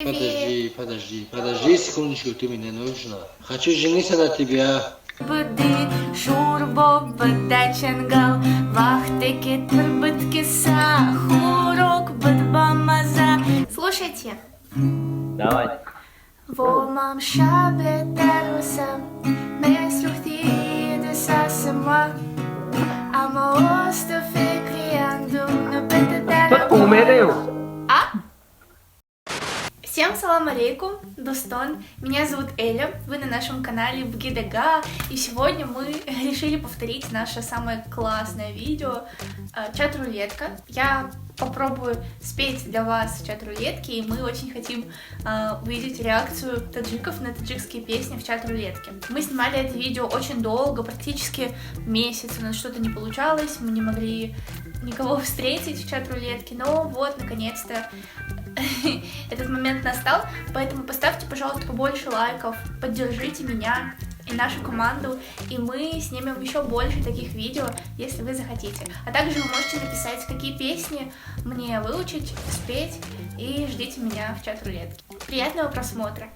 Подожди, подожди, подожди секундочку, ты мне нужна. Хочу жениться на тебя. Быды, шурбо, быдачангал, вахтыки, тырбытки, сахурок, быдбамаза. Слушайте. Давай. Вомам шабетаруса, месрухти десасама, амоосту фекриандум, но бетадарабу. А? Всем салам алейкум, Достон, меня зовут Эля, вы на нашем канале Бгидага, и сегодня мы решили повторить наше самое классное видео чат-рулетка. Я попробую спеть для вас в чат-рулетке, и мы очень хотим увидеть реакцию таджиков на таджикские песни в чат-рулетке. Мы снимали это видео очень долго, практически месяц, у нас что-то не получалось, мы не могли никого встретить в чат-рулетке, но вот, наконец-то, этот момент настал, поэтому поставьте, пожалуйста, побольше лайков, поддержите меня и нашу команду, и мы снимем еще больше таких видео, если вы захотите. А также вы можете написать, какие песни мне выучить, спеть, и ждите меня в чат-рулетке. Приятного просмотра!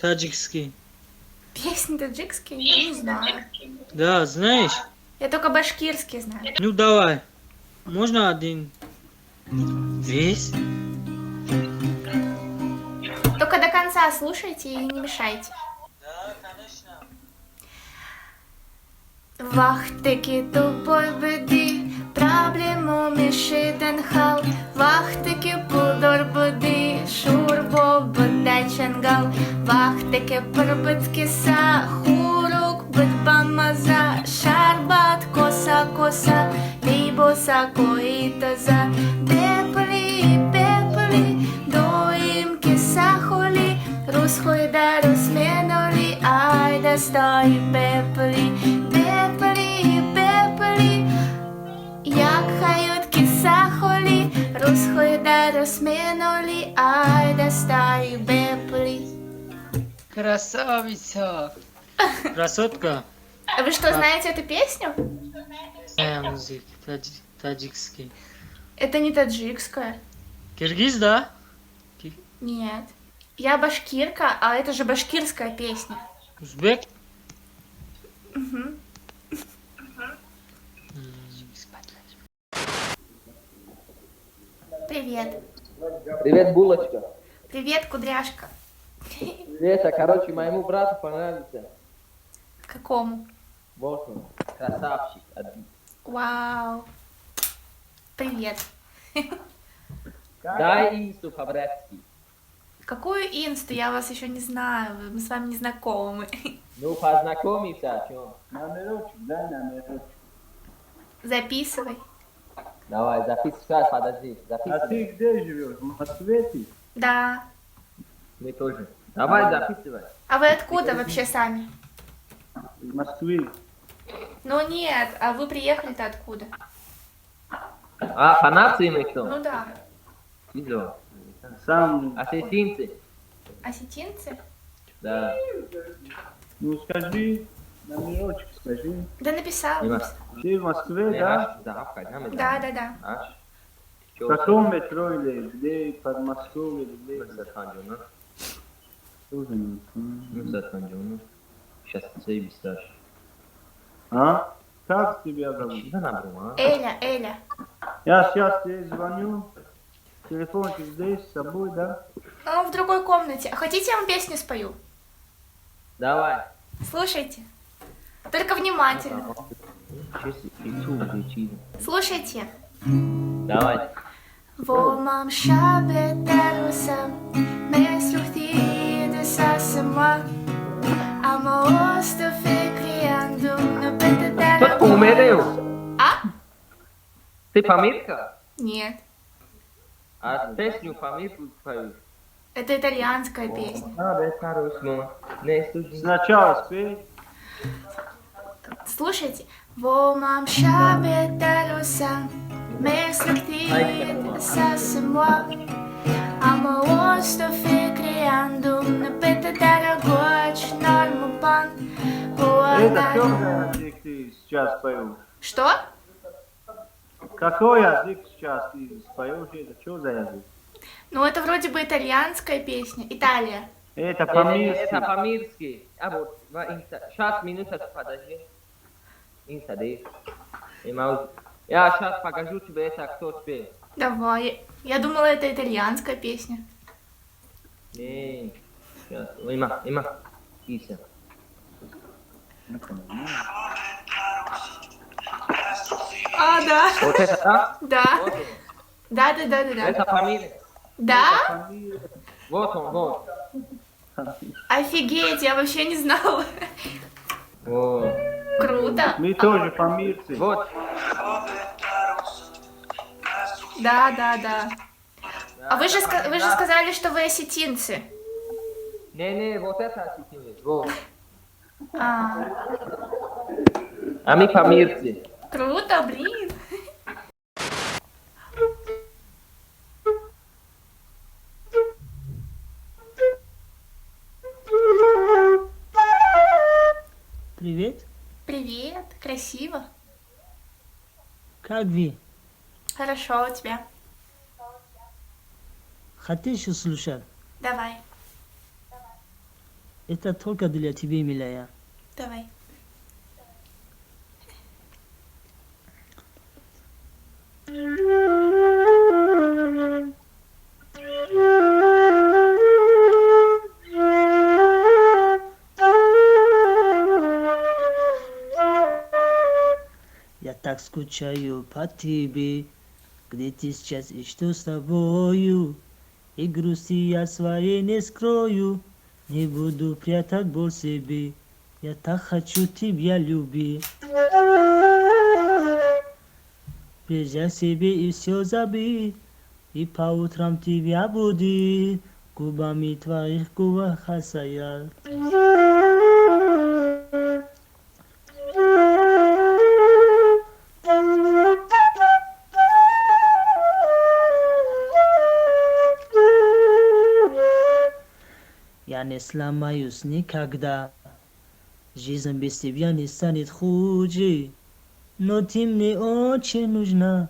Таджикский. Песни таджикские? Я не знаю. Да, знаешь? Я только башкирский знаю. Ну давай. Можно один? Весь? Только до конца слушайте и не мешайте. Да, конечно. Вахтыки тупой быды, проблему мешитен хал. Вахтыки пудор быды, шурбо быдачангал. Вахтыки пырбытки сахурук быдбамаза. Шарбат коса-коса, либоса коитаза. Пепли, пепли, доимки сахоли. Русхой да русменоли, ай да стой пепли. Як хають кисахоли, русхой да русменоли, ай да стай бепли. Красавица. Красотка. А вы что, знаете эту песню? Музыка. Таджикский. Это не таджикская. Киргиз, да? Нет. Я башкирка, а это же башкирская песня. Узбек? Угу. Привет. Привет, булочка. Привет, кудряшка. Света, короче, моему брату понравится. Какому? Вот он, красавчик. Вау. Привет. Дай инсту по-братски. Какую инсту? Я вас еще не знаю. Мы с вами не знакомы. Ну, познакомимся, о чем? Номерочек, дай номерочек. Записывай. Давай, записывай, сейчас, подожди, А записывай. ты где живешь? В Москве ты? Да. Мы тоже. Давай, записывай. А вы откуда вообще сами? В Москве. Ну нет, а вы приехали-то откуда? А, по нации мы кто? Ну да. Видно. Сам, Осетинцы. Осетинцы? Да. ну скажи, номерочек скажи. Да написала. Не Ты в Москве, да? Да, да, да. В каком метро или где? Подмосковье или где? Тоже не знаю. Сейчас заебись. А? Как тебя зовут? Эля, Эля. Я сейчас тебе звоню. Телефончик здесь с собой, да? Он в другой комнате. А хотите, я вам песню спою? Давай. Слушайте. Только внимательно. Слушайте. Давай. Вомам шабетаруса, месрухти десасама, амоосту фекриандум, но бетадарабу. А? Ты помирка? Нет. А песню помирку поешь? Это итальянская песня. Сначала спей. Слушайте. Вомам шабетаруса, месрухти десасама, амоосту фекриандум, но бетадарабу, нормупан. Это кто язык ты сейчас поешь? Что? Какой язык сейчас ты споешь? Это что за язык? Ну, это вроде бы итальянская песня. Италия. Это Это по-мирски. по-мирски. А вот, сейчас минуточку подожди. Инстадей. Я сейчас покажу тебе это, кто тебе. Давай. Я думала, это итальянская песня. Не, сейчас. Има. Иса. А, да. Вот это, да? Да. Вот он. Да. Это по-мирски. Да? Вот он, вот. Офигеть, я вообще не знала. Вот. Круто. Мы тоже по-мирски. Вот. Да. А вы же сказали, что вы осетинцы. Не, вот это осетинец. Вот. А, А мы по-мирски. круто, блин. Привет. Привет, красиво. Как вы? Хорошо, у тебя? Хотишь услышать? Давай. Это только для тебя, милая. Давай. Я так скучаю по тебе, где ты сейчас и что с тобою? И грусти я своей не скрою, не буду прятать боль себе. Я так хочу тебя любить. Приезжай к себе и все забыть, и по утрам тебя будет, губами твоих губах касаясь. Я не сломаюсь никогда, жизнь без тебя не станет хуже, но ты мне очень нужна,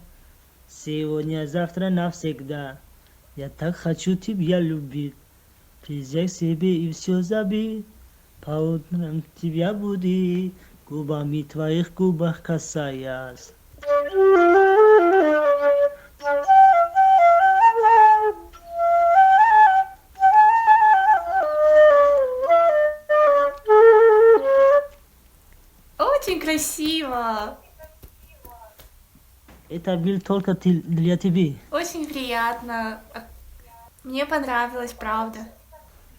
сегодня, завтра, навсегда. Я так хочу тебя любить, приезжай к себе и все забыть, по утрам тебя будет, губами твоих губах касаясь. Очень красиво. Это был только для тебя. Очень приятно. Мне понравилось, правда.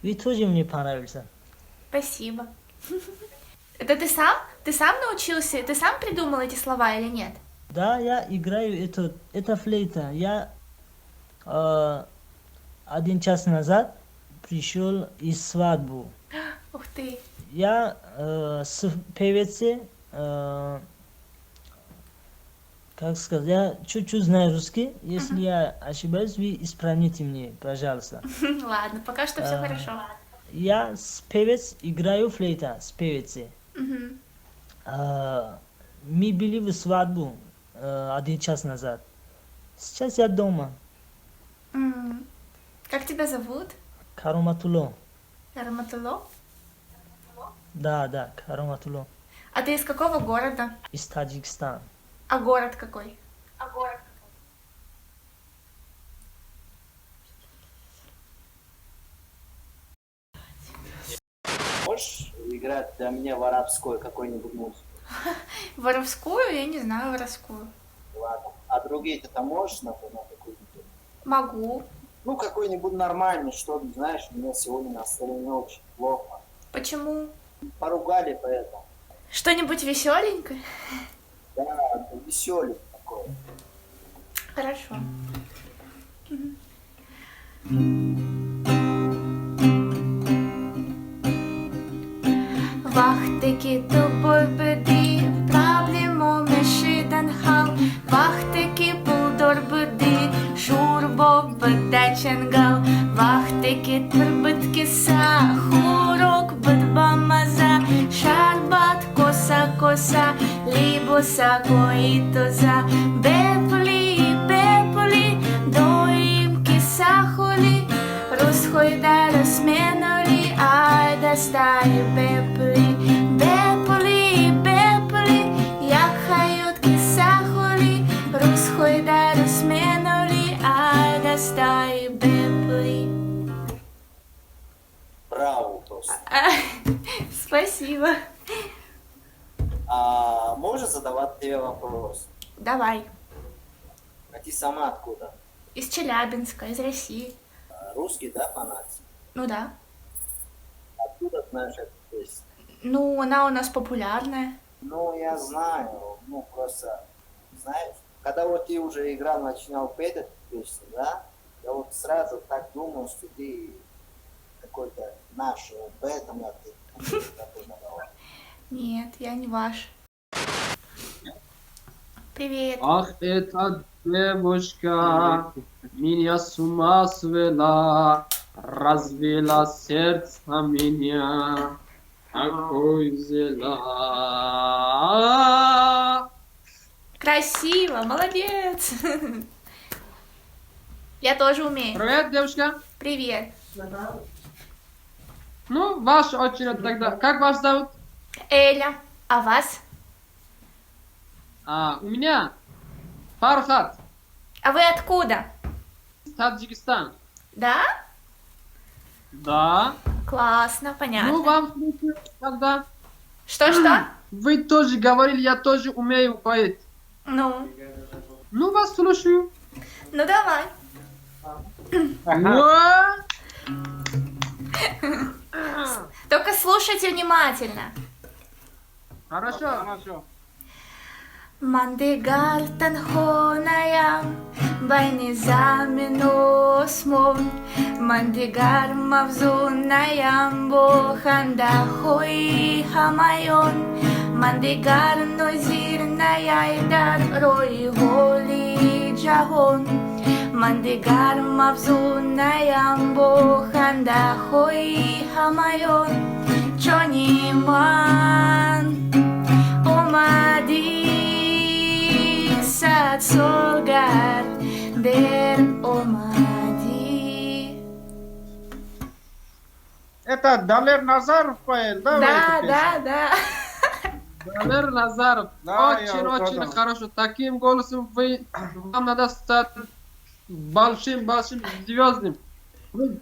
Вы тоже мне понравился. Спасибо. Это ты сам? Ты сам научился? Ты сам придумал эти слова или нет? Да, я играю это флейта. Я 1 час назад пришел из свадьбы. Ух ты. Я с певицей, как сказать, я чуть-чуть знаю русский. Если я ошибаюсь, вы исправите мне, пожалуйста. Ладно, пока что все хорошо. Я с певец играю флейта, с певицей. Мгм. Мы были в свадьбу 1 час назад. Сейчас я дома. М. Как тебя зовут? Каруматуло. Раматуло? Да, Каруматуло. А ты из какого города? Из Таджикистана. А город какой? Можешь играть для меня в арабскую какой-нибудь музыку? Воровскую? Я не знаю воровскую. Ладно. А другие-то ты можешь, например, какую-нибудь? Могу. Ну, какой-нибудь нормальный, что ли, знаешь, у меня сегодня настроение очень плохо. Почему? Поругали поэтому. Что-нибудь веселенькое? Да, веселый такой. Хорошо. Вахтики тобой беди, проблемо мешидан хал. Вахтики пулдор беди, шурбо бедаченгал. Вахтики тырбыт киса, хурок бедбамаза. Шарбат коса коса, либо сако и тоза. Бепл достає беплі, беплі, беплі, як хайотки сахолі, розхойда розменолі, ай достає беплі. Браво просто. Спасибо. А можно задавать тебе вопрос? Давай. А ты сама откуда? Из Челябинска, из России. Русский, да, по нации? Ну да. Откуда знаешь эту песню? Ну, она у нас популярная. Ну, я знаю, ну, просто, знаешь, когда вот ты уже играл, начинал петь эту песню, да, я вот сразу так думал, что ты какой-то наш, поэтому я ты такой надавал. Нет, я не ваш. Привет. Ах, эта девушка меня с ума свела, развела сердце меня, какой взяла. Красиво, молодец. Я тоже умею. Привет, девушка. Привет. Ну, ваша очередь тогда. Как вас зовут? Эля, а вас? У меня Фархат, А вы откуда? Таджикистан. Да? Да. Классно, Ну, понятно. вам слушаю тогда. Что-что? Вы тоже говорили, я тоже умею поэт. Ну, Ну, вас слушаю. ну давай. Уа! Только слушайте внимательно. Хорошо. Мандегар танхонаям, байнизамино смон, мандегар мавзунаям, боханда хой хамайон, мандегар нозирнаяйдар рой голи джагон, мандегар мавзунаям, боханда хой хамайон, чониман, омади. Солгар дер омади. Это Далер Назаров поет, да? Да. Далер Назаров. Да, я Очень угадал. хорошо. Таким голосом вам надо стать большим звездным.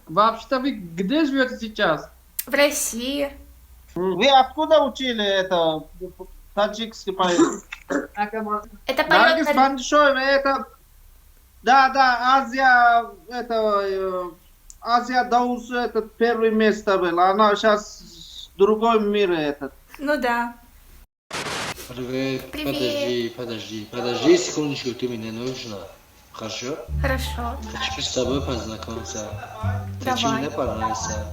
Вообще-то вы где живете сейчас? В России. Вы откуда учили это таджикский поэт? Это Наргиз поет Бандишоева, это... Да, Азия Даус, это первое место было. Она сейчас в другом мире этот. Ну да. Привет. Привет. Подожди секундочку, ты мне нужна. Хорошо? Хорошо. Хочу с тобой познакомиться. Ты Давай. мне понравился.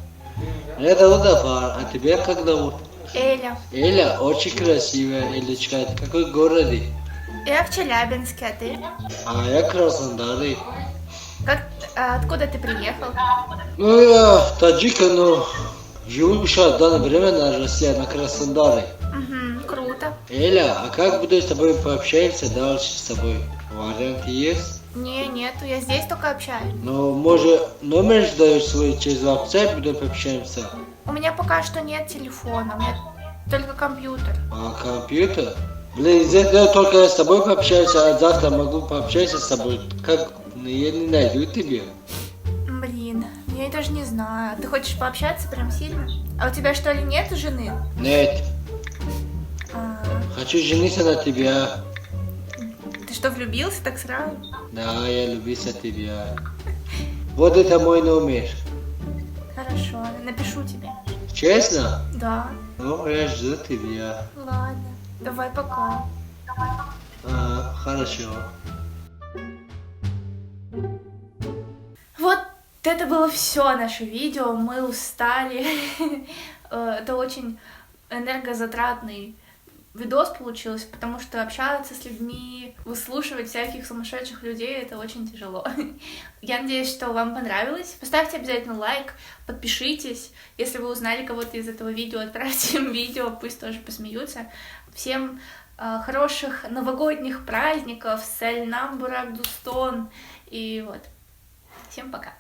Меня зовут Афар, а тебя как зовут? Эля. Эля, очень красивая, Элечка. Это какой город? Я в Челябинске, а ты? А я Краснодарый. Откуда ты приехал? Ну, я таджика, но живу сейчас в данное время на России, на Краснодаре. Угу, круто. Эля, а как буду с тобой пообщаемся дальше с тобой? Варианты есть? Нету, я здесь только общаюсь. Ну, может, номер даешь свой через WhatsApp, будем пообщаемся? У меня пока что нет телефона, у меня только компьютер. А компьютер? Блин, я только с тобой пообщаюсь, а завтра могу пообщаться с тобой. Как? Я не найду тебя. Блин, я даже не знаю. Ты хочешь пообщаться прям сильно? А у тебя что ли нет жены? Нет, А, хочу жениться на тебя. ты что, влюбился так сразу? Да, я люблю тебя. Вот это мой номер. Хорошо, напишу тебе. Честно? Да, Ну, я жду тебя. ладно. Давай пока. Хорошо. Вот это было все наше видео. Мы устали. Это очень энергозатратный видос получился, потому что общаться с людьми, выслушивать всяких сумасшедших людей, это очень тяжело. Я надеюсь, что вам понравилось. Поставьте обязательно лайк, подпишитесь. Если вы узнали кого-то из этого видео, отправьте им видео, пусть тоже посмеются. Всем хороших новогодних праздников, Сальнам Бурак Дустон. И вот, всем пока.